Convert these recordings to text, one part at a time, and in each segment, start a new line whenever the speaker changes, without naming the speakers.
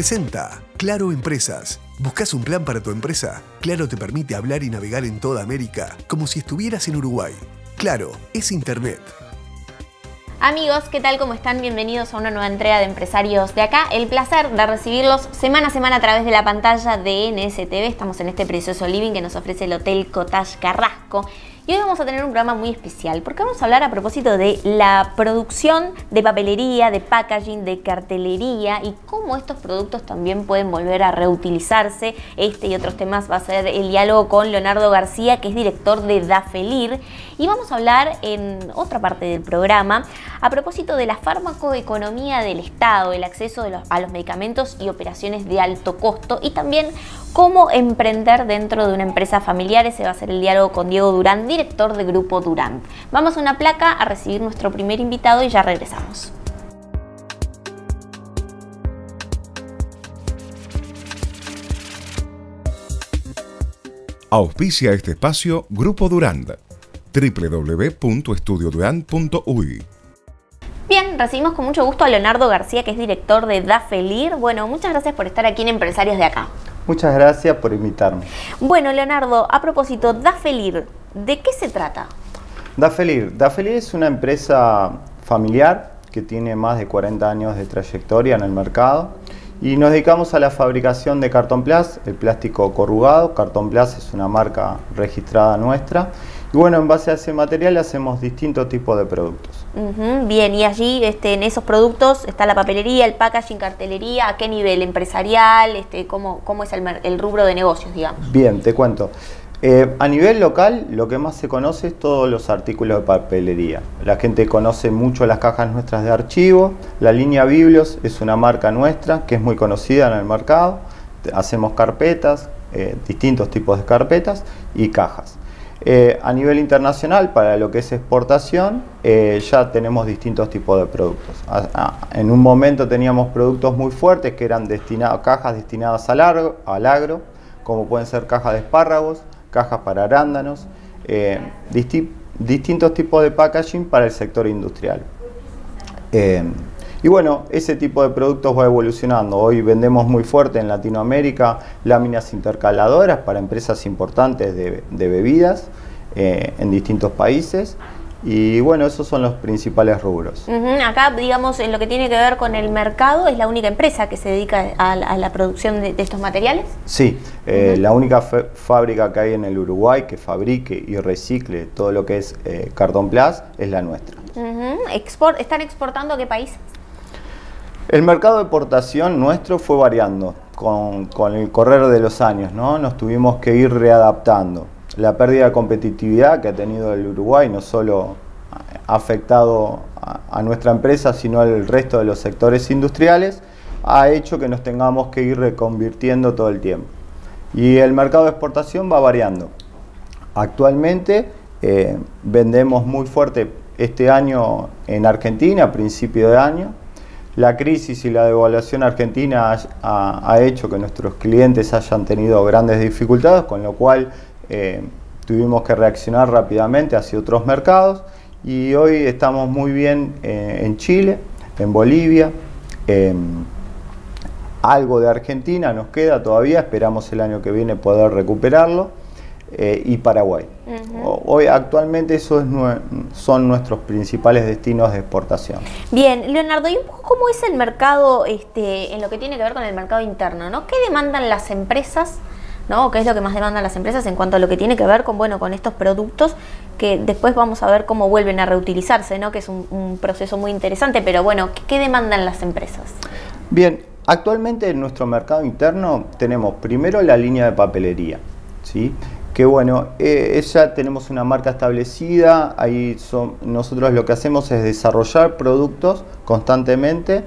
presenta Claro Empresas. ¿Buscas un plan para tu empresa? Claro te permite hablar y navegar en toda América como si estuvieras en Uruguay. Claro, es Internet.
Amigos, ¿qué tal? ¿Cómo están? Bienvenidos a una nueva entrega de Empresarios de Acá. El placer de recibirlos semana a semana a través de la pantalla de NSTV. Estamos en este precioso living que nos ofrece el Hotel Cottage Carrasco. Y hoy vamos a tener un programa muy especial porque vamos a hablar a propósito de la producción de papelería, de packaging, de cartelería y cómo estos productos también pueden volver a reutilizarse. Este y otros temas va a ser el diálogo con Leonardo García, que es director de Dafelir. Y vamos a hablar en otra parte del programa a propósito de la farmacoeconomía del Estado, el acceso a los medicamentos y operaciones de alto costo y también cómo emprender dentro de una empresa familiar. Ese va a ser el diálogo con Diego Durán, director de Grupo Durán. Vamos a una placa a recibir nuestro primer invitado y ya regresamos.
Auspicia este espacio Grupo Durán, www.estudioduran.uy.
Bien, recibimos con mucho gusto a Leonardo García, que es director de Dafelir. Bueno, muchas gracias por estar aquí en Empresarios de Acá.
Muchas gracias por invitarme.
Bueno, Leonardo, a propósito, Dafelir, ¿de qué se trata?
Dafelir es una empresa familiar que tiene más de 40 años de trayectoria en el mercado y nos dedicamos a la fabricación de cartón plas, el plástico corrugado. Cartón plas es una marca registrada nuestra y bueno, en base a ese material hacemos distintos tipos de productos.
Bien, y allí en esos productos está la papelería, el packaging, cartelería. ¿A qué nivel? ¿Empresarial? ¿Cómo es el rubro de negocios, digamos?
Bien, te cuento. A nivel local, lo que más se conoce es todos los artículos de papelería. La gente conoce mucho las cajas nuestras de archivo. La línea Biblios es una marca nuestra que es muy conocida en el mercado. Hacemos carpetas, distintos tipos de carpetas y cajas. A nivel internacional, para lo que es exportación, ya tenemos distintos tipos de productos. En un momento teníamos productos muy fuertes que eran cajas destinadas al agro, como pueden ser cajas de espárragos, cajas para arándanos, distintos tipos de packaging para el sector industrial. Y bueno, ese tipo de productos va evolucionando. Hoy vendemos muy fuerte en Latinoamérica láminas intercaladoras para empresas importantes de bebidas en distintos países. Y bueno, esos son los principales rubros.
Acá, digamos, en lo que tiene que ver con el mercado, ¿es la única empresa que se dedica a la producción de estos materiales? Sí,
la única fábrica que hay en el Uruguay que fabrique y recicle todo lo que es cartón plas es la nuestra.
¿Están exportando a qué país?
El mercado de exportación nuestro fue variando con el correr de los años, ¿no? Nos tuvimos que ir readaptando. La pérdida de competitividad que ha tenido el Uruguay no solo ha afectado a nuestra empresa, sino al resto de los sectores industriales, ha hecho que nos tengamos que ir reconvirtiendo todo el tiempo. Y el mercado de exportación va variando. Actualmente vendemos muy fuerte este año en Argentina, a principio de año. La crisis y la devaluación argentina ha hecho que nuestros clientes hayan tenido grandes dificultades, con lo cual tuvimos que reaccionar rápidamente hacia otros mercados y hoy estamos muy bien en Chile, en Bolivia, algo de Argentina nos queda todavía, esperamos el año que viene poder recuperarlo, y Paraguay. Hoy actualmente esos son nuestros principales destinos de exportación.
Bien, Leonardo, ¿y un poco cómo es el mercado en lo que tiene que ver con el mercado interno, ¿no? ¿Qué demandan las empresas, ¿no? ¿Qué es lo que más demandan las empresas en cuanto a lo que tiene que ver con estos productos que después vamos a ver cómo vuelven a reutilizarse, ¿no? Que es un proceso muy interesante, pero bueno, ¿qué demandan las empresas?
Bien, actualmente en nuestro mercado interno tenemos primero la línea de papelería, ¿sí? Que bueno, ya tenemos una marca establecida, nosotros lo que hacemos es desarrollar productos constantemente,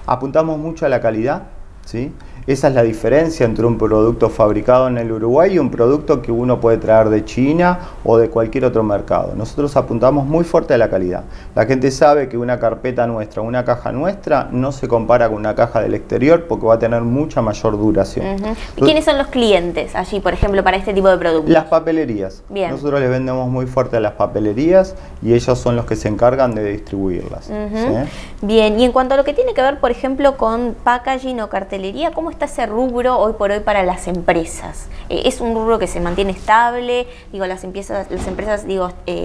apuntamos mucho a la calidad, ¿sí? Esa es la diferencia entre un producto fabricado en el Uruguay y un producto que uno puede traer de China o de cualquier otro mercado. Nosotros apuntamos muy fuerte a la calidad. La gente sabe que una carpeta nuestra, una caja nuestra, no se compara con una caja del exterior porque va a tener mucha mayor duración.
Entonces, ¿quiénes son los clientes allí, por ejemplo, para este tipo de productos?
Las papelerías.
Bien.
Nosotros les vendemos muy fuerte a las papelerías y ellos son los que se encargan de distribuirlas. ¿Sí?
Bien, y en cuanto a lo que tiene que ver, por ejemplo, con packaging o cartelería, ¿cómo está ese rubro hoy por hoy para las empresas? ¿Es un rubro que se mantiene estable? Digo, las empresas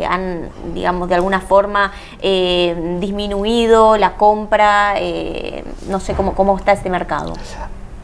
han, digamos, de alguna forma disminuido la compra, no sé cómo está este mercado.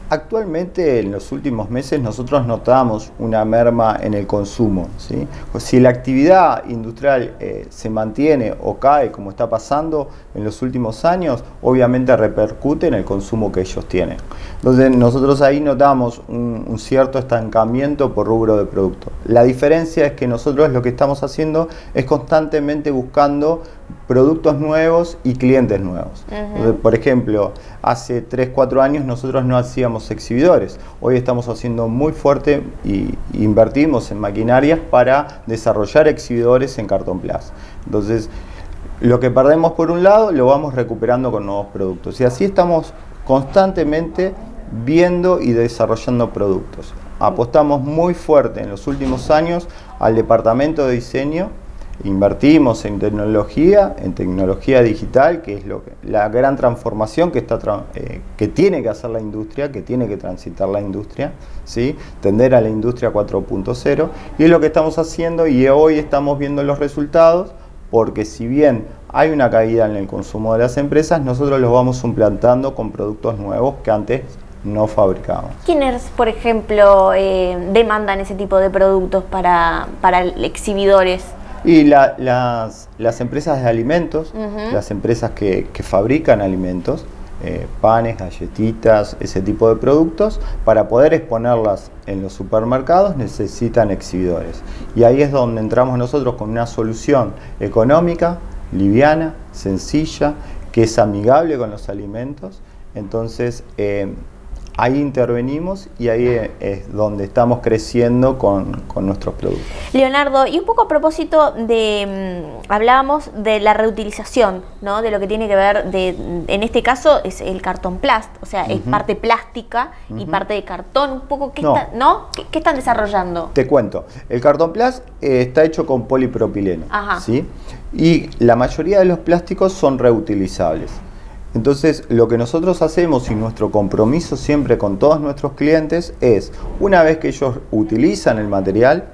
Actualmente, en los últimos meses, nosotros notamos una merma en el consumo, ¿sí? Si la actividad industrial se mantiene o cae, como está pasando en los últimos años, obviamente repercute en el consumo que ellos tienen. Entonces, nosotros ahí notamos un cierto estancamiento por rubro de producto. La diferencia es que nosotros lo que estamos haciendo es constantemente buscando productos nuevos y clientes nuevos. Entonces, por ejemplo, hace 3-4 años nosotros no hacíamos exhibidores. Hoy estamos haciendo muy fuerte y invertimos en maquinarias para desarrollar exhibidores en Cartón Plus. Entonces, lo que perdemos por un lado lo vamos recuperando con nuevos productos. Y así estamos constantemente viendo y desarrollando productos. Apostamos muy fuerte en los últimos años al departamento de diseño. Invertimos en tecnología digital, que es la gran transformación que tiene que hacer la industria, que tiene que transitar la industria, ¿sí? Tender a la industria 4.0, y es lo que estamos haciendo, y hoy estamos viendo los resultados, porque si bien hay una caída en el consumo de las empresas, nosotros los vamos suplantando con productos nuevos que antes no fabricamos.
¿Quiénes, por ejemplo, demandan ese tipo de productos para exhibidores?
Y las empresas de alimentos, las empresas que fabrican alimentos, panes, galletitas, ese tipo de productos, para poder exponerlas en los supermercados necesitan exhibidores. Y ahí es donde entramos nosotros con una solución económica, liviana, sencilla, que es amigable con los alimentos. Entonces, ahí intervenimos y ahí es donde estamos creciendo con nuestros productos.
Leonardo, y un poco a propósito de, hablábamos de la reutilización, ¿no? De lo que tiene que ver, en este caso es el cartón plast, o sea, es parte plástica y parte de cartón, un poco, ¿qué están desarrollando?
Te cuento, el cartón plast está hecho con polipropileno, ¿sí? Y la mayoría de los plásticos son reutilizables. Entonces, lo que nosotros hacemos y nuestro compromiso siempre con todos nuestros clientes es, una vez que ellos utilizan el material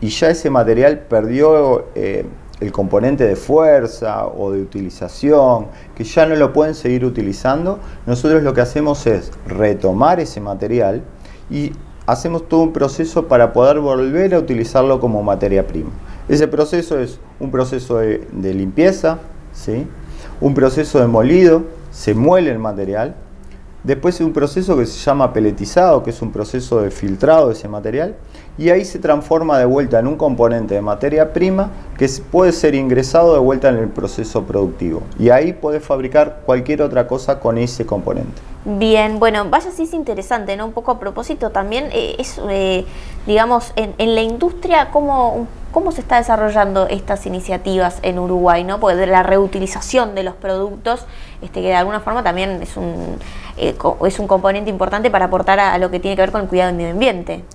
y ya ese material perdió el componente de fuerza o de utilización, que ya no lo pueden seguir utilizando, nosotros lo que hacemos es retomar ese material y hacemos todo un proceso para poder volver a utilizarlo como materia prima. Ese proceso es un proceso de limpieza, ¿sí? Un proceso de molido, se muele el material, después es un proceso que se llama peletizado, que es un proceso de filtrado de ese material, y ahí se transforma de vuelta en un componente de materia prima que puede ser ingresado de vuelta en el proceso productivo, y ahí podés fabricar cualquier otra cosa con ese componente.
Bien, bueno, vaya si es interesante, ¿no? Un poco a propósito también, digamos, en la industria, ¿cómo se está desarrollando estas iniciativas en Uruguay, ¿no? Porque la reutilización de los productos, que de alguna forma también es un componente importante para aportar a lo que tiene que ver con el cuidado del medio ambiente.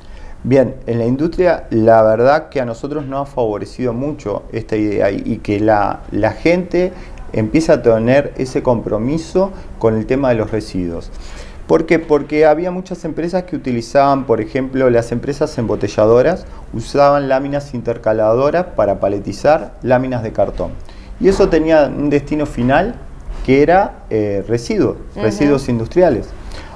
Bien, en la industria la verdad que a nosotros nos ha favorecido mucho esta idea y que la gente empieza a tener ese compromiso con el tema de los residuos. ¿Por qué? Porque había muchas empresas que utilizaban, por ejemplo, las empresas embotelladoras usaban láminas intercaladoras para paletizar láminas de cartón. Y eso tenía un destino final que era residuos industriales.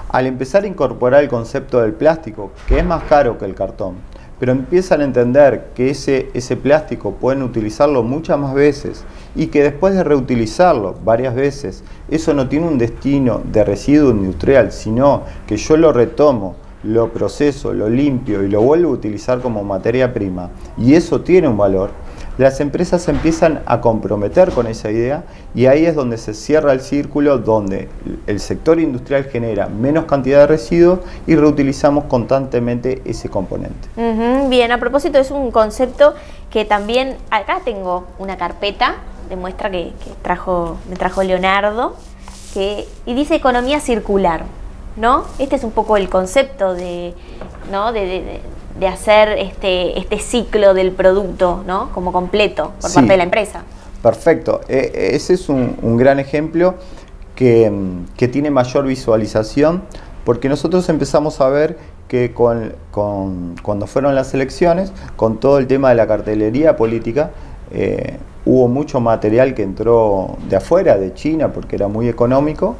Al empezar a incorporar el concepto del plástico, que es más caro que el cartón, pero empiezan a entender que ese plástico pueden utilizarlo muchas más veces y que después de reutilizarlo varias veces, eso no tiene un destino de residuo industrial, sino que yo lo retomo, lo proceso, lo limpio y lo vuelvo a utilizar como materia prima, y eso tiene un valor. las empresas se empiezan a comprometer con esa idea y ahí es donde se cierra el círculo, donde el sector industrial genera menos cantidad de residuos y reutilizamos constantemente ese componente.
Bien, a propósito, es un concepto que también, acá tengo una carpeta de muestra que me trajo Leonardo, y dice economía circular, ¿no? Este es un poco el concepto de, ¿no? de hacer este ciclo del producto, ¿no? Como completo por parte de la empresa.
Perfecto. Ese es un gran ejemplo que tiene mayor visualización, porque nosotros empezamos a ver que cuando fueron las elecciones, con todo el tema de la cartelería política, hubo mucho material que entró de afuera, de China, porque era muy económico,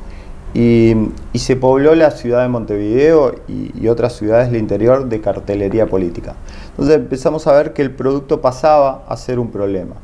y se pobló la ciudad de Montevideo y otras ciudades del interior de cartelería política. Entonces empezamos a ver que el producto pasaba a ser un problema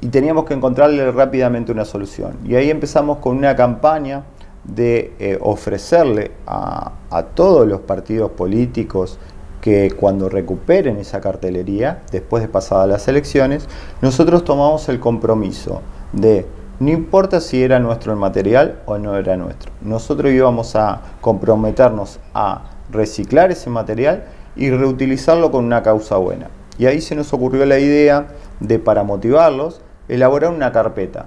y teníamos que encontrarle rápidamente una solución. Y ahí empezamos con una campaña de ofrecerle a todos los partidos políticos que cuando recuperen esa cartelería, después de pasadas las elecciones, nosotros tomamos el compromiso de no importa si era nuestro el material o no era nuestro. Nosotros íbamos a comprometernos a reciclar ese material y reutilizarlo con una causa buena. Y ahí se nos ocurrió la idea de, para motivarlos, elaborar una carpeta.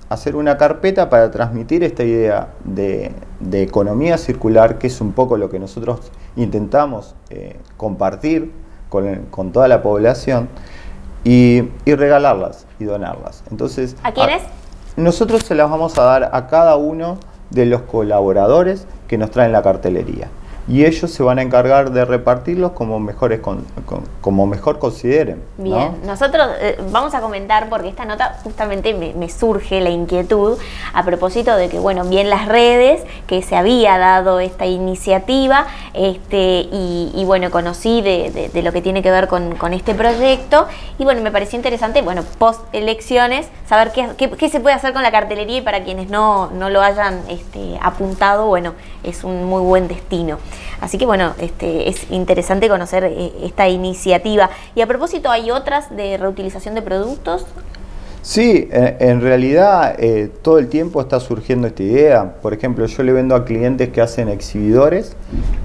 Hacer una carpeta para transmitir esta idea de economía circular, que es un poco lo que nosotros intentamos compartir con toda la población, y regalarlas y donarlas. Entonces,
¿a quiénes?
Nosotros se las vamos a dar a cada uno de los colaboradores que nos traen la cartelería. Y ellos se van a encargar de repartirlos como mejor consideren.
Bien, ¿no? Nosotros vamos a comentar, porque esta nota justamente me surge la inquietud a propósito de que, bueno, bien las redes, que se había dado esta iniciativa, y bueno, conocí de lo que tiene que ver con este proyecto, y bueno, me pareció interesante, bueno, post elecciones, saber qué se puede hacer con la cartelería, y para quienes no lo hayan apuntado, bueno, es un muy buen destino. Así que bueno, es interesante conocer esta iniciativa. Y a propósito, ¿hay otras de reutilización de productos?
Sí, en realidad todo el tiempo está surgiendo esta idea. Por ejemplo, yo le vendo a clientes que hacen exhibidores,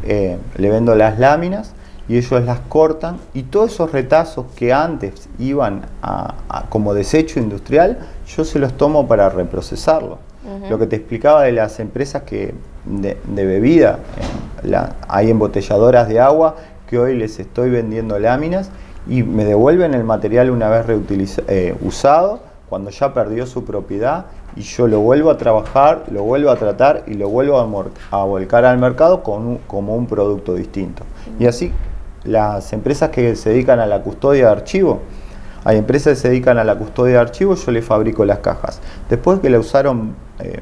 le vendo las láminas y ellos las cortan, y todos esos retazos que antes iban como desecho industrial, yo se los tomo para reprocesarlo. Lo que te explicaba de las empresas de bebida, hay embotelladoras de agua que hoy les estoy vendiendo láminas y me devuelven el material una vez usado, cuando ya perdió su propiedad, y yo lo vuelvo a trabajar, lo vuelvo a tratar y lo vuelvo a volcar al mercado como un producto distinto. Y así las empresas que se dedican a la custodia de archivos, hay empresas que se dedican a la custodia de archivos, yo les fabrico las cajas. Después que la usaron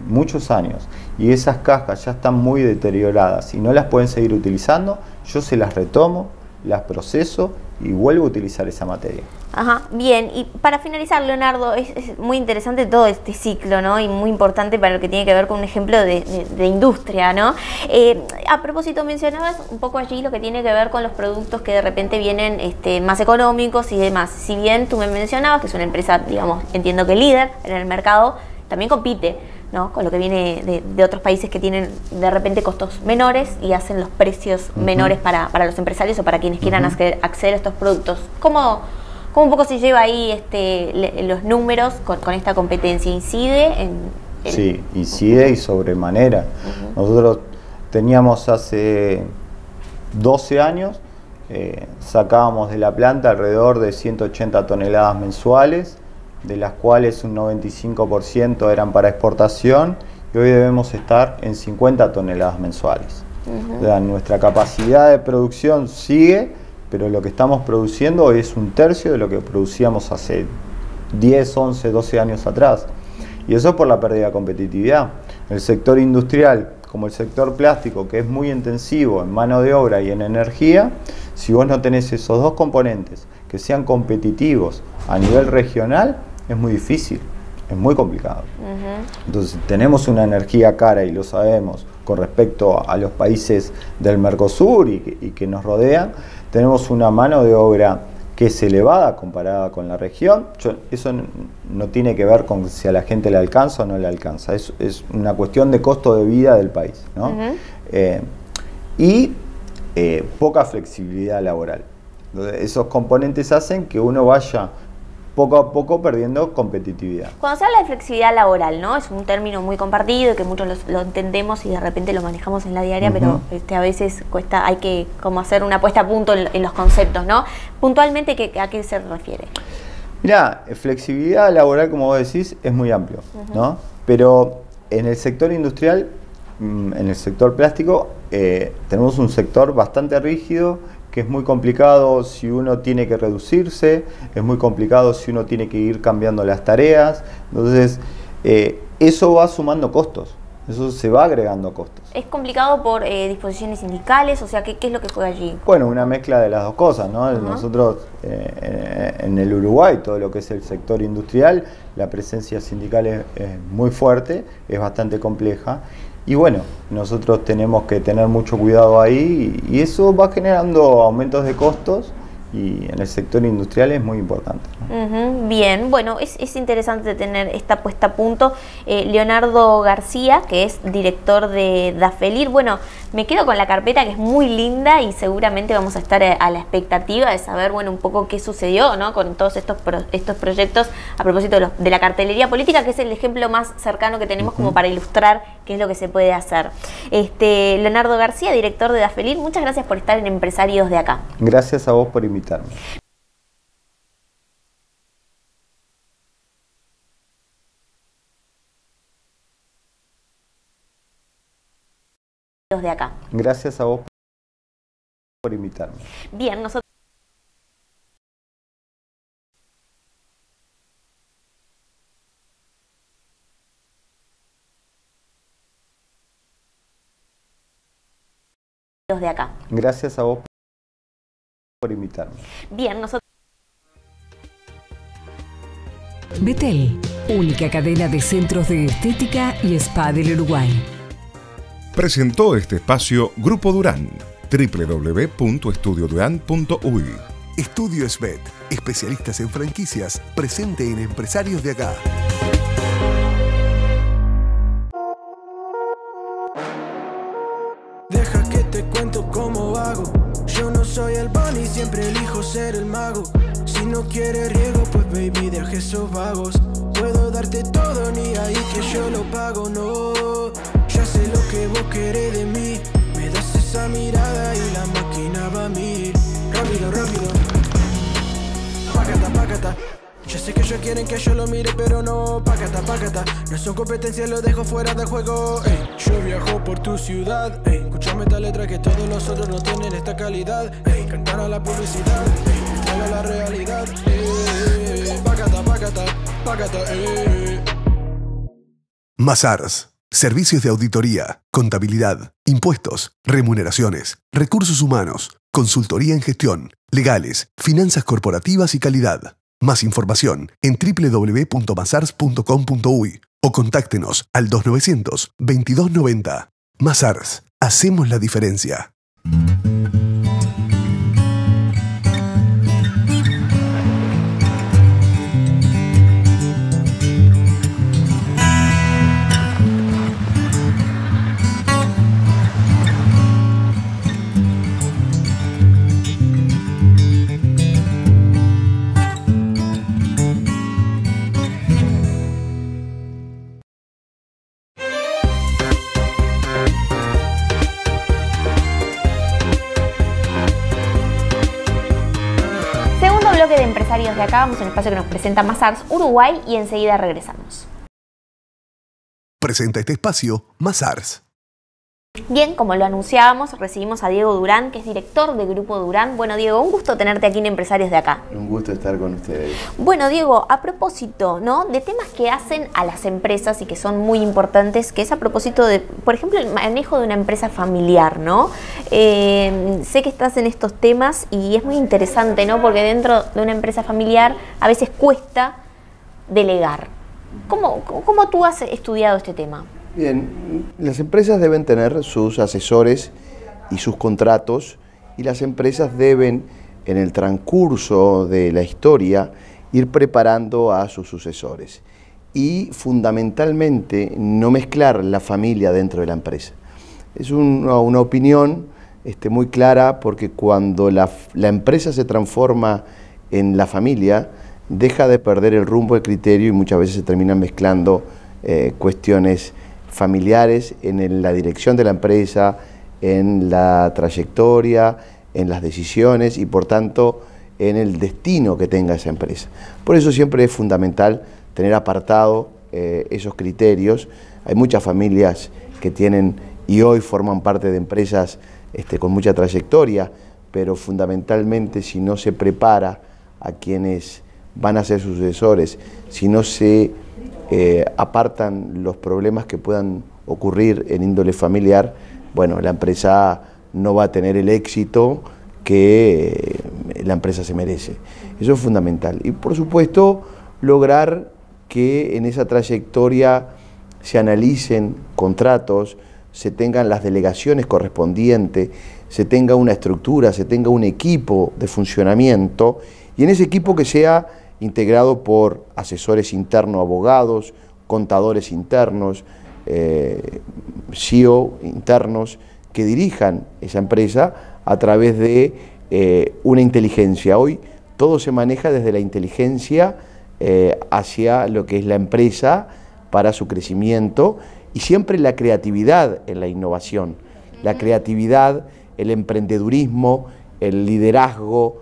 muchos años y esas cajas ya están muy deterioradas y no las pueden seguir utilizando, yo se las retomo, las proceso y vuelvo a utilizar esa materia.
Ajá, bien. Y para finalizar, Leonardo, es muy interesante todo este ciclo, ¿no? Y muy importante para lo que tiene que ver con un ejemplo de industria, ¿no? A propósito, mencionabas un poco allí lo que tiene que ver con los productos que de repente vienen más económicos y demás. Si bien tú me mencionabas que es una empresa, digamos, entiendo que líder en el mercado, también compite, ¿no? Con lo que viene de otros países que tienen de repente costos menores y hacen los precios menores para los empresarios o para quienes quieran acceder a estos productos. ¿Cómo un poco se lleva ahí los números con esta competencia? ¿Incide
Sí, incide y sobremanera. Nosotros teníamos hace 12 años, sacábamos de la planta alrededor de 180 toneladas mensuales, de las cuales un 95% eran para exportación, y hoy debemos estar en 50 toneladas mensuales. O sea, nuestra capacidad de producción sigue, pero lo que estamos produciendo hoy es un tercio de lo que producíamos hace 10, 11, 12 años atrás. Y eso por la pérdida de competitividad. El sector industrial, como el sector plástico, que es muy intensivo en mano de obra y en energía, si vos no tenés esos dos componentes que sean competitivos a nivel regional, es muy difícil, es muy complicado. Entonces tenemos una energía cara, y lo sabemos, con respecto a los países del Mercosur y que nos rodean. Tenemos una mano de obra que es elevada comparada con la región. Eso no tiene que ver con si a la gente le alcanza o no le alcanza, es una cuestión de costo de vida del país, ¿no? Poca flexibilidad laboral. Entonces, esos componentes hacen que uno vaya poco a poco perdiendo competitividad.
Cuando se habla de flexibilidad laboral, ¿no? Es un término muy compartido y que muchos lo entendemos y de repente lo manejamos en la diaria, pero a veces cuesta, hay que como hacer una puesta a punto en los conceptos, ¿no? Puntualmente, ¿a qué se refiere?
Mirá, flexibilidad laboral, como vos decís, es muy amplio, ¿no? Pero en el sector industrial, en el sector plástico, tenemos un sector bastante rígido, que es muy complicado si uno tiene que reducirse, es muy complicado si uno tiene que ir cambiando las tareas. Entonces, eso va sumando costos, eso se va agregando costos.
¿Es complicado por disposiciones sindicales? O sea, ¿qué es lo que juega allí?
Bueno, una mezcla de las dos cosas, ¿no? Nosotros, en el Uruguay, todo lo que es el sector industrial, la presencia sindical es muy fuerte, es bastante compleja. Y bueno, nosotros tenemos que tener mucho cuidado ahí y eso va generando aumentos de costos y en el sector industrial es muy importante, ¿no?
Bien, bueno, es interesante tener esta puesta a punto. Leonardo García, que es director de Dafelir. Bueno, me quedo con la carpeta que es muy linda y seguramente vamos a estar a la expectativa de saber, bueno, un poco qué sucedió, ¿no? Con todos estos proyectos a propósito de la cartelería política, que es el ejemplo más cercano que tenemos como para ilustrar qué es lo que se puede hacer. Leonardo García, director de Dafelir, muchas gracias por estar en Empresarios de Acá.
Gracias a vos por invitarme.
De acá.
Gracias a vos por invitarme.
Bien, nosotros de acá.
Gracias a vos por invitarme.
Bien, nosotros
Betel, única cadena de centros de estética y spa del Uruguay.
Presentó este espacio Grupo Durán, www.estudioduran.uy.
Estudio Svet, especialistas en franquicias, presente en Empresarios de Acá.
Deja que te cuento cómo hago. Yo no soy el bunny, siempre elijo ser el mago. Si no quieres riego, pues baby, deja esos vagos. Puedo darte todo, ni ahí que yo lo pago, no. Ya sé lo que vos querés de mí. Me das esa mirada y la máquina va a mil. Rápido, rápido. Pácata, pácata. Ya sé que ellos quieren que yo lo mire, pero no. Pácata, pácata. No son competencias, lo dejo fuera del juego. Ey, yo viajo por tu ciudad. Ey, escúchame esta letra que todos los otros no tienen esta calidad. Ey, cantar a la publicidad. Ey, traer a la realidad. Pácata, pácata, pácata,
Mazars. Servicios de auditoría, contabilidad, impuestos, remuneraciones, recursos humanos, consultoría en gestión, legales, finanzas corporativas y calidad. Más información en www.mazars.com.uy o contáctenos al 2900 2290. Mazars, hacemos la diferencia.
bloque de Empresarios de Acá, vamos a un espacio que nos presenta Mazars Uruguay y enseguida regresamos.
Presenta este espacio Mazars.
Bien, como lo anunciábamos, recibimos a Diego Durán, que es director de Grupo Durán. Bueno, Diego, un gusto tenerte aquí en Empresarios de Acá.
Un gusto estar con ustedes.
Bueno, Diego, a propósito, ¿no?, de temas que hacen a las empresas y que son muy importantes, que es a propósito de, por ejemplo, el manejo de una empresa familiar, ¿no? Sé que estás en estos temas y es muy interesante, ¿no?, porque dentro de una empresa familiar a veces cuesta delegar. ¿Cómo tú has estudiado este tema?
Bien, las empresas deben tener sus asesores y sus contratos y las empresas deben en el transcurso de la historia, ir preparando a sus sucesores. Y fundamentalmente no mezclar la familia dentro de la empresa. Es una opinión muy clara, porque cuando la empresa se transforma en la familia, deja de perder el rumbo, el criterio, y muchas veces se terminan mezclando cuestiones familiares en la dirección de la empresa, en la trayectoria, en las decisiones y por tanto en el destino que tenga esa empresa. Por eso siempre es fundamental tener apartado esos criterios. Hay muchas familias que tienen y hoy forman parte de empresas con mucha trayectoria, pero fundamentalmente si no se prepara a quienes van a ser sucesores, si no se apartan los problemas que puedan ocurrir en índole familiar, bueno, la empresa no va a tener el éxito que la empresa se merece. Eso es fundamental. Y por supuesto, lograr que en esa trayectoria se analicen contratos, se tengan las delegaciones correspondientes, se tenga una estructura, se tenga un equipo de funcionamiento, y en ese equipo que sea integrado por asesores internos, abogados, contadores internos, CEO internos, que dirijan esa empresa a través de una inteligencia. Hoy todo se maneja desde la inteligencia hacia lo que es la empresa para su crecimiento, y siempre la creatividad en la innovación, la creatividad, el emprendedurismo, el liderazgo,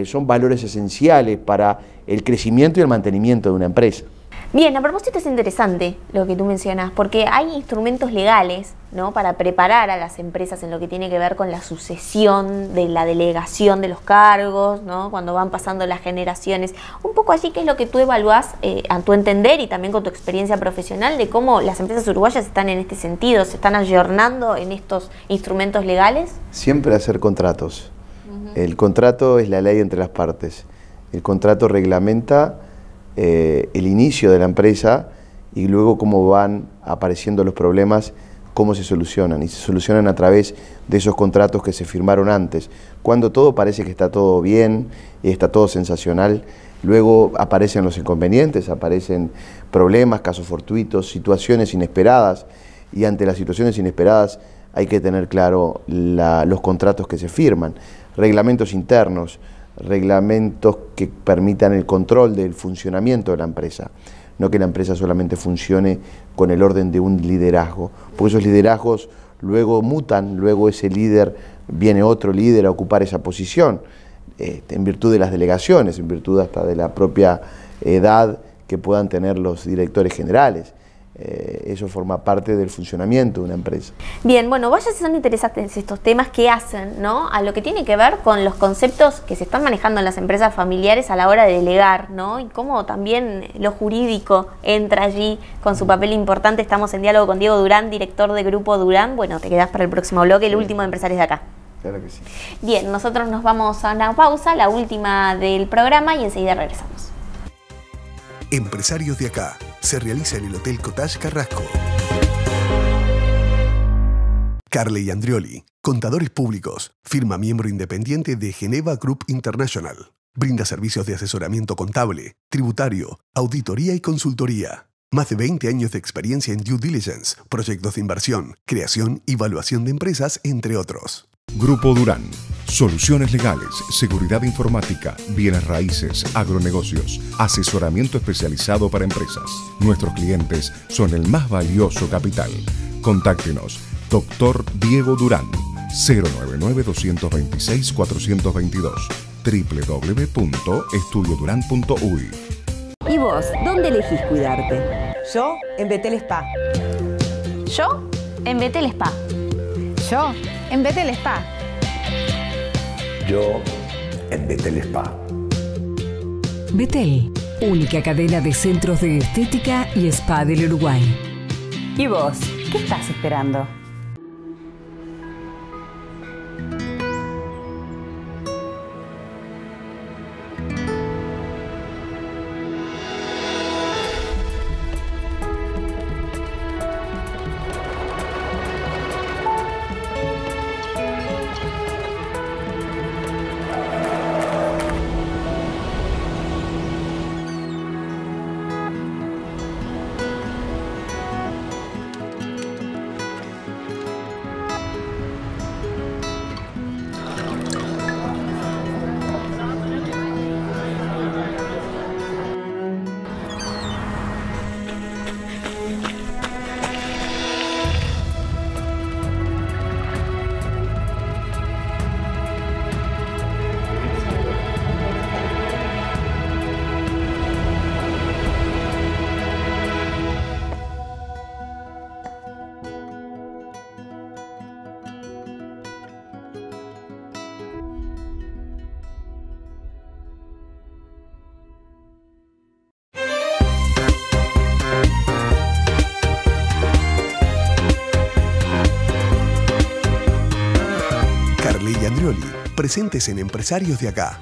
son valores esenciales para el crecimiento y el mantenimiento de una empresa.
Bien, a propósito es interesante lo que tú mencionas, porque hay instrumentos legales, ¿no?, para preparar a las empresas en lo que tiene que ver con la sucesión, de la delegación de los cargos, ¿no?, cuando van pasando las generaciones. Un poco allí, ¿qué es lo que tú evaluás a tu entender y también con tu experiencia profesional de cómo las empresas uruguayas están en este sentido, se están ayornando en estos instrumentos legales?
Siempre hacer contratos. El contrato es la ley entre las partes. El contrato reglamenta el inicio de la empresa y luego cómo van apareciendo los problemas, cómo se solucionan. Y se solucionan a través de esos contratos que se firmaron antes. Cuando todo parece que está todo bien y está todo sensacional, luego aparecen los inconvenientes, aparecen problemas, casos fortuitos, situaciones inesperadas. Y ante las situaciones inesperadas hay que tener claro los contratos que se firman. Reglamentos internos, reglamentos que permitan el control del funcionamiento de la empresa, no que la empresa solamente funcione con el orden de un liderazgo, porque esos liderazgos luego mutan, luego ese líder, viene otro líder a ocupar esa posición, en virtud de las delegaciones, en virtud hasta de la propia edad que puedan tener los directores generales. Eso forma parte del funcionamiento de una empresa.
Bien, bueno, vaya si son interesantes estos temas que hacen, ¿no?, a lo que tiene que ver con los conceptos que se están manejando en las empresas familiares a la hora de delegar, ¿no?, y cómo también lo jurídico entra allí con su papel importante. Estamos en diálogo con Diego Durán, director de Grupo Durán. Bueno, te quedás para el próximo bloque, el último de Empresarios de Acá.
Claro que sí.
Bien, nosotros nos vamos a una pausa, la última del programa, y enseguida regresamos.
Empresarios de Acá se realiza en el Hotel Cottage Carrasco. Carley Andrioli, contadores públicos, firma miembro independiente de Geneva Group International. Brinda servicios de asesoramiento contable, tributario, auditoría y consultoría. Más de 20 años de experiencia en due diligence, proyectos de inversión, creación y evaluación de empresas, entre otros.
Grupo Durán. Soluciones legales, seguridad informática, bienes raíces, agronegocios, asesoramiento especializado para empresas. Nuestros clientes son el más valioso capital. Contáctenos, Dr. Diego Durán, 099-226-422, www.estudioduran.uy.
¿Y vos, dónde elegís cuidarte?
Yo en Betel Spa.
Yo en Betel Spa.
Yo en Betel Spa.
Yo en Betel Spa.
Betel, única cadena de centros de estética y spa del Uruguay.
¿Y vos? ¿Qué estás esperando?
Barley y Andrioli, presentes en Empresarios de Acá.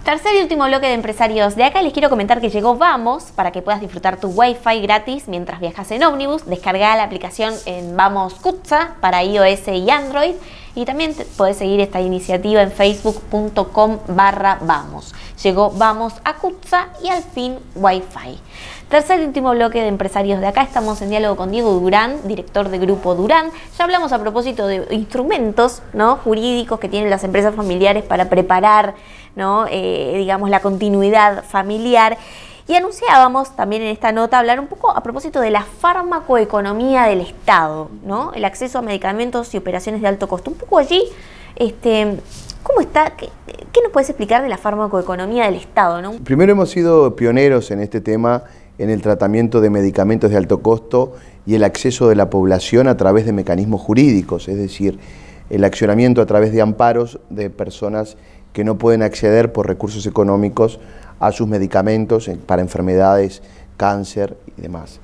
Tercer y último bloque de Empresarios de Acá. Les quiero comentar que llegó Vamos para que puedas disfrutar tu Wi-Fi gratis mientras viajas en ómnibus. Descarga la aplicación en Vamos Kutza para iOS y Android. Y también podés seguir esta iniciativa en facebook.com/Vamos. Llegó Vamos a Kutza y al fin Wi-Fi. Tercer y último bloque de Empresarios de Acá. Estamos en diálogo con Diego Durán, director de Grupo Durán. Ya hablamos a propósito de instrumentos, ¿no?, jurídicos que tienen las empresas familiares para preparar, ¿no?, digamos, la continuidad familiar. Y anunciábamos también en esta nota hablar un poco a propósito de la farmacoeconomía del Estado, ¿no? El acceso a medicamentos y operaciones de alto costo. Un poco allí, ¿cómo está? ¿Qué nos puedes explicar de la farmacoeconomía del Estado, ¿no?
Primero, hemos sido pioneros en este tema, en el tratamiento de medicamentos de alto costo y el acceso de la población a través de mecanismos jurídicos, es decir, el accionamiento a través de amparos de personas que no pueden acceder por recursos económicos a sus medicamentos para enfermedades, cáncer y demás.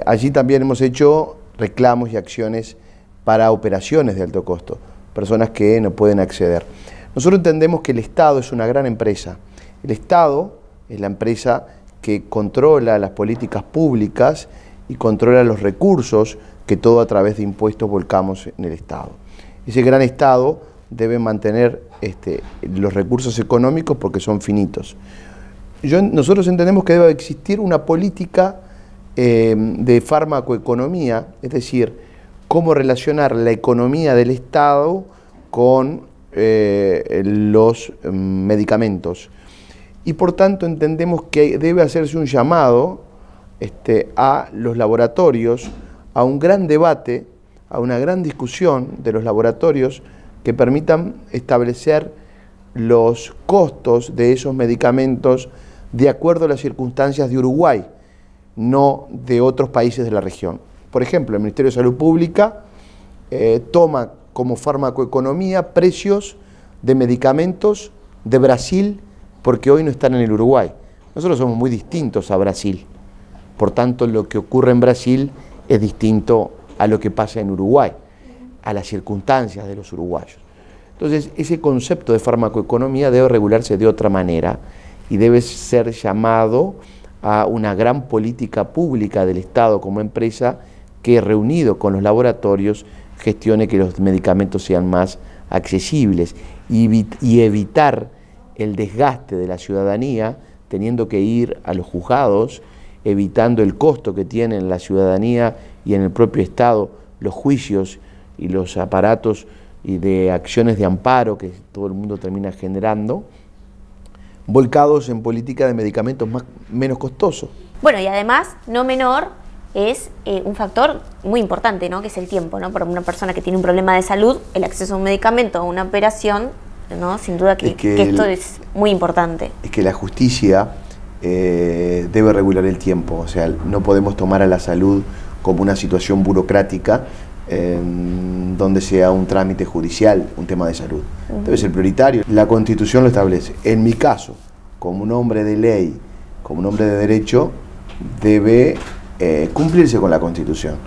Allí también hemos hecho reclamos y acciones para operaciones de alto costo, personas que no pueden acceder. Nosotros entendemos que el Estado es una gran empresa. El Estado es la empresa que controla las políticas públicas y controla los recursos que todo a través de impuestos volcamos en el Estado. Ese gran Estado debe mantener los recursos económicos porque son finitos. Nosotros entendemos que debe existir una política de farmacoeconomía, es decir, cómo relacionar la economía del Estado con los medicamentos. Y por tanto entendemos que debe hacerse un llamado a los laboratorios, a un gran debate, a una gran discusión de los laboratorios que permitan establecer los costos de esos medicamentos de acuerdo a las circunstancias de Uruguay, no de otros países de la región. Por ejemplo, el Ministerio de Salud Pública toma como farmacoeconomía precios de medicamentos de Brasil porque hoy no están en el Uruguay. Nosotros somos muy distintos a Brasil, por tanto lo que ocurre en Brasil es distinto a lo que pasa en Uruguay, a las circunstancias de los uruguayos. Entonces, ese concepto de farmacoeconomía debe regularse de otra manera y debe ser llamado a una gran política pública del Estado como empresa que, reunido con los laboratorios, gestione que los medicamentos sean más accesibles y evitar el desgaste de la ciudadanía teniendo que ir a los juzgados, evitando el costo que tiene en la ciudadanía y en el propio Estado los juicios y los aparatos y de acciones de amparo que todo el mundo termina generando, volcados en política de medicamentos menos costosos.
Bueno, y además, no menor, es un factor muy importante, ¿no?, que es el tiempo, ¿no? Para una persona que tiene un problema de salud, el acceso a un medicamento o una operación, ¿no? Sin duda que esto es muy importante. Es
que la justicia debe regular el tiempo, o sea, no podemos tomar a la salud como una situación burocrática donde sea un trámite judicial, un tema de salud. Debe ser prioritario. La Constitución lo establece. En mi caso, como un hombre de ley, como un hombre de derecho, debe cumplirse con la Constitución.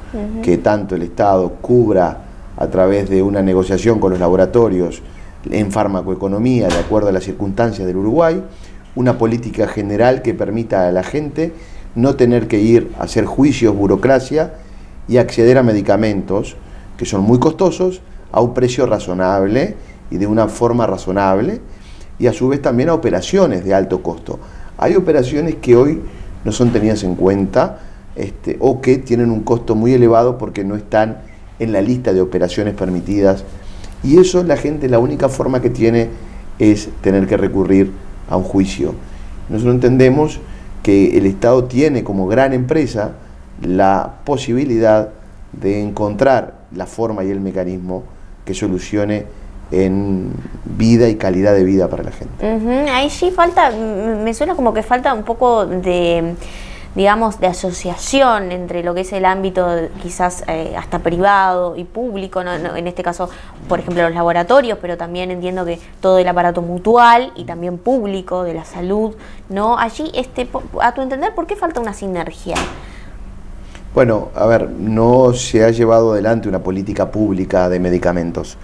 Que tanto el Estado cubra a través de una negociación con los laboratorios en farmacoeconomía, de acuerdo a las circunstancias del Uruguay, una política general que permita a la gente no tener que ir a hacer juicios, burocracia, y acceder a medicamentos que son muy costosos a un precio razonable y de una forma razonable, y a su vez también a operaciones de alto costo. Hay operaciones que hoy no son tenidas en cuenta o que tienen un costo muy elevado porque no están en la lista de operaciones permitidas, y eso la gente, la única forma que tiene es tener que recurrir a un juicio. Nosotros entendemos que el Estado tiene como gran empresa la posibilidad de encontrar la forma y el mecanismo que solucione en vida y calidad de vida para la gente.
Ahí sí falta, me suena como que falta un poco de, digamos, de asociación entre lo que es el ámbito quizás hasta privado y público, ¿no? En este caso, por ejemplo, los laboratorios, pero también entiendo que todo el aparato mutual y también público de la salud, ¿no? Allí, a tu entender, ¿por qué falta una sinergia?
Bueno, a ver, no se ha llevado adelante una política pública de medicamentos.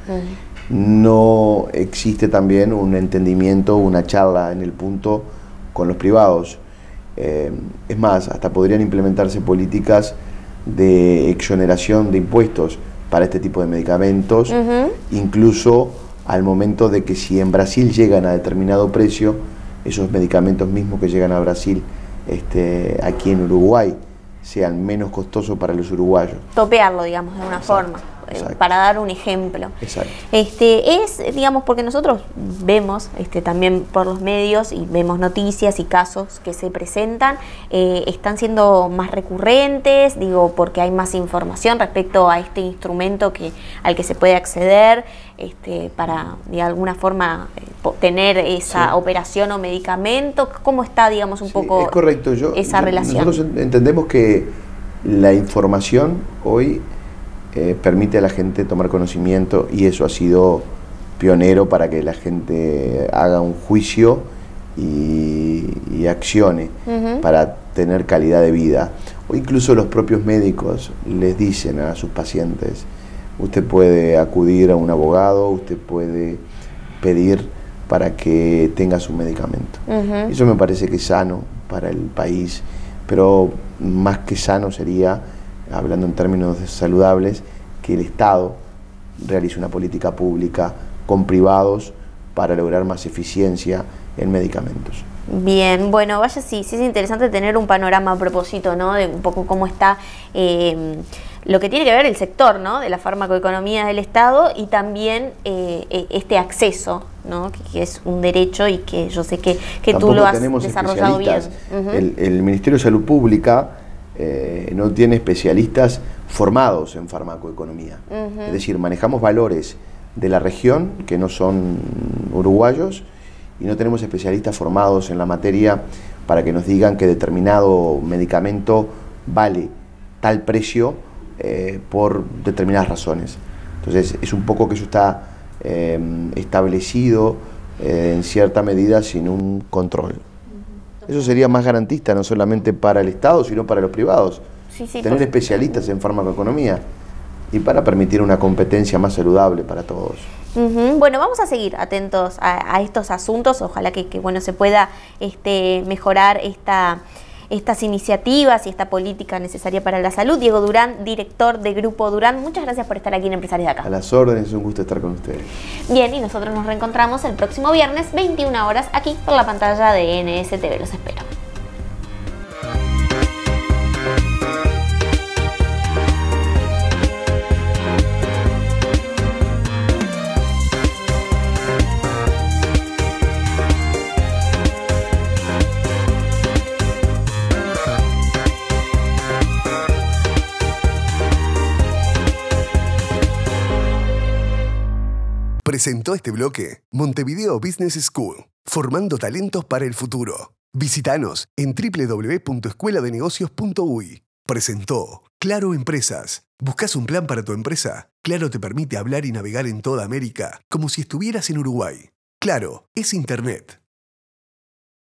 No existe también un entendimiento, una charla en el punto con los privados. Es más, hasta podrían implementarse políticas de exoneración de impuestos para este tipo de medicamentos, incluso al momento de que si en Brasil llegan a determinado precio, esos medicamentos mismos que llegan a Brasil, aquí en Uruguay, sean menos costosos para los uruguayos.
Topearlo, digamos, de una forma. Para dar un ejemplo.
Exacto.
Digamos, porque nosotros vemos también por los medios y vemos noticias y casos que se presentan, están siendo más recurrentes, digo, porque hay más información respecto a este instrumento al que se puede acceder para de alguna forma tener esa operación o medicamento. ¿Cómo está, digamos, un poco
es correcto.
esa relación?
Nosotros entendemos que la información hoy permite a la gente tomar conocimiento y eso ha sido pionero para que la gente haga un juicio y accione para tener calidad de vida. O incluso los propios médicos les dicen a sus pacientes, usted puede acudir a un abogado, usted puede pedir para que tenga su medicamento. Eso me parece que es sano para el país, pero más que sano sería, hablando en términos saludables, que el Estado realice una política pública con privados para lograr más eficiencia en medicamentos.
Bien, bueno, vaya, sí es interesante tener un panorama a propósito, ¿no? De un poco cómo está lo que tiene que ver el sector, ¿no? De la farmacoeconomía del Estado y también este acceso, ¿no? Que es un derecho y que yo sé que tú lo has desarrollado bien.
El Ministerio de Salud Pública no tiene especialistas formados en farmacoeconomía. Es decir, manejamos valores de la región que no son uruguayos y no tenemos especialistas formados en la materia para que nos digan que determinado medicamento vale tal precio por determinadas razones. Entonces es un poco que eso está establecido en cierta medida sin un control. Eso sería más garantista no solamente para el Estado, sino para los privados. Tener especialistas en farmacoeconomía y para permitir una competencia más saludable para todos.
Bueno, vamos a seguir atentos a estos asuntos. Ojalá que bueno, se pueda mejorar estas iniciativas y esta política necesaria para la salud. Diego Durán, director de Grupo Durán, muchas gracias por estar aquí en Empresarios de Acá.
A las órdenes, es un gusto estar con ustedes.
Bien, y nosotros nos reencontramos el próximo viernes, 21 horas, aquí por la pantalla de NSTV. Los espero.
Presentó este bloque Montevideo Business School, formando talentos para el futuro. Visítanos en www.escueladenegocios.uy. Presentó Claro Empresas. ¿Buscas un plan para tu empresa? Claro te permite hablar y navegar en toda América como si estuvieras en Uruguay. Claro, es Internet.